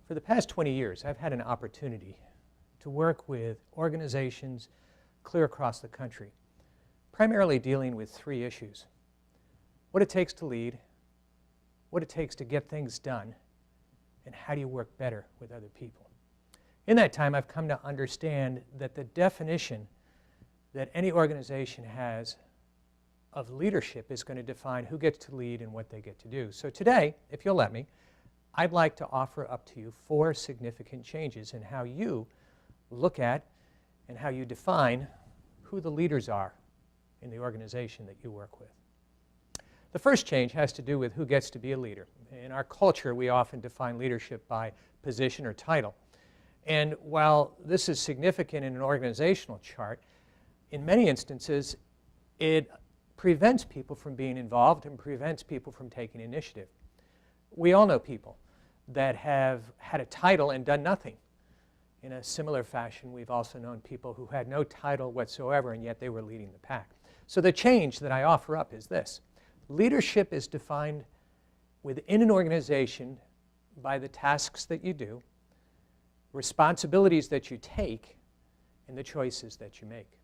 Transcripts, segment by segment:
For the past 20 years, I've had an opportunity to work with organizations clear across the country, primarily dealing with three issues: what it takes to lead, what it takes to get things done, and how do you work better with other people. In that time, I've come to understand that the definition that any organization has of leadership is going to define who gets to lead and what they get to do. So today, if you'll let me, I'd like to offer up to you 4 significant changes in how you look at and how you define who the leaders are in the organization that you work with. The first change has to do with who gets to be a leader. In our culture, we often define leadership by position or title. And while this is significant in an organizational chart, in many instances, it prevents people from being involved and prevents people from taking initiative. We all know people that have had a title and done nothing. In a similar fashion, we've also known people who had no title whatsoever, and yet they were leading the pack. So the change that I offer up is this: leadership is defined within an organization by the tasks that you do, responsibilities that you take, and the choices that you make.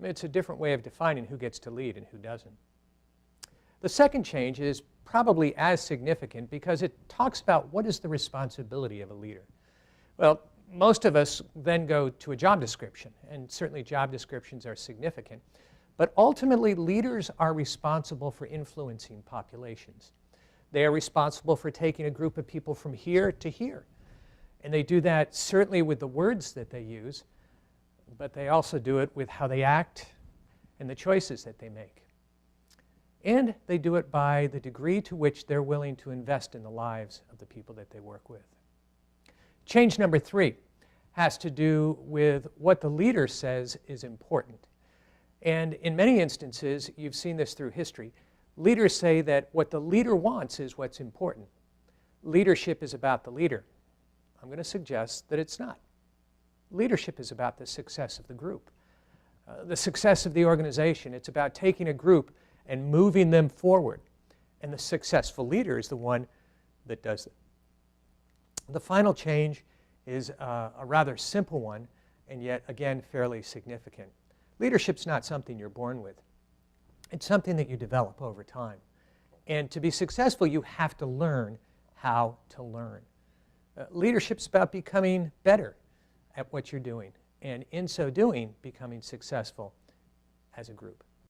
It's a different way of defining who gets to lead and who doesn't. The second change is probably as significant because it talks about what is the responsibility of a leader. Well, most of us then go to a job description, and certainly job descriptions are significant, but ultimately leaders are responsible for influencing populations. They are responsible for taking a group of people from here to here, and they do that certainly with the words that they use, but they also do it with how they act and the choices that they make. And they do it by the degree to which they're willing to invest in the lives of the people that they work with. Change number 3 has to do with what the leader says is important. And in many instances, you've seen this through history, leaders say that what the leader wants is what's important. Leadership is about the leader. I'm going to suggest that it's not. Leadership is about the success of the group, the success of the organization. It's about taking a group and moving them forward. And the successful leader is the one that does it. The final change is a rather simple one, and yet, again, fairly significant. Leadership's not something you're born with. It's something that you develop over time. And to be successful, you have to learn how to learn. Leadership's about becoming better at what you're doing, and in so doing, becoming successful as a group.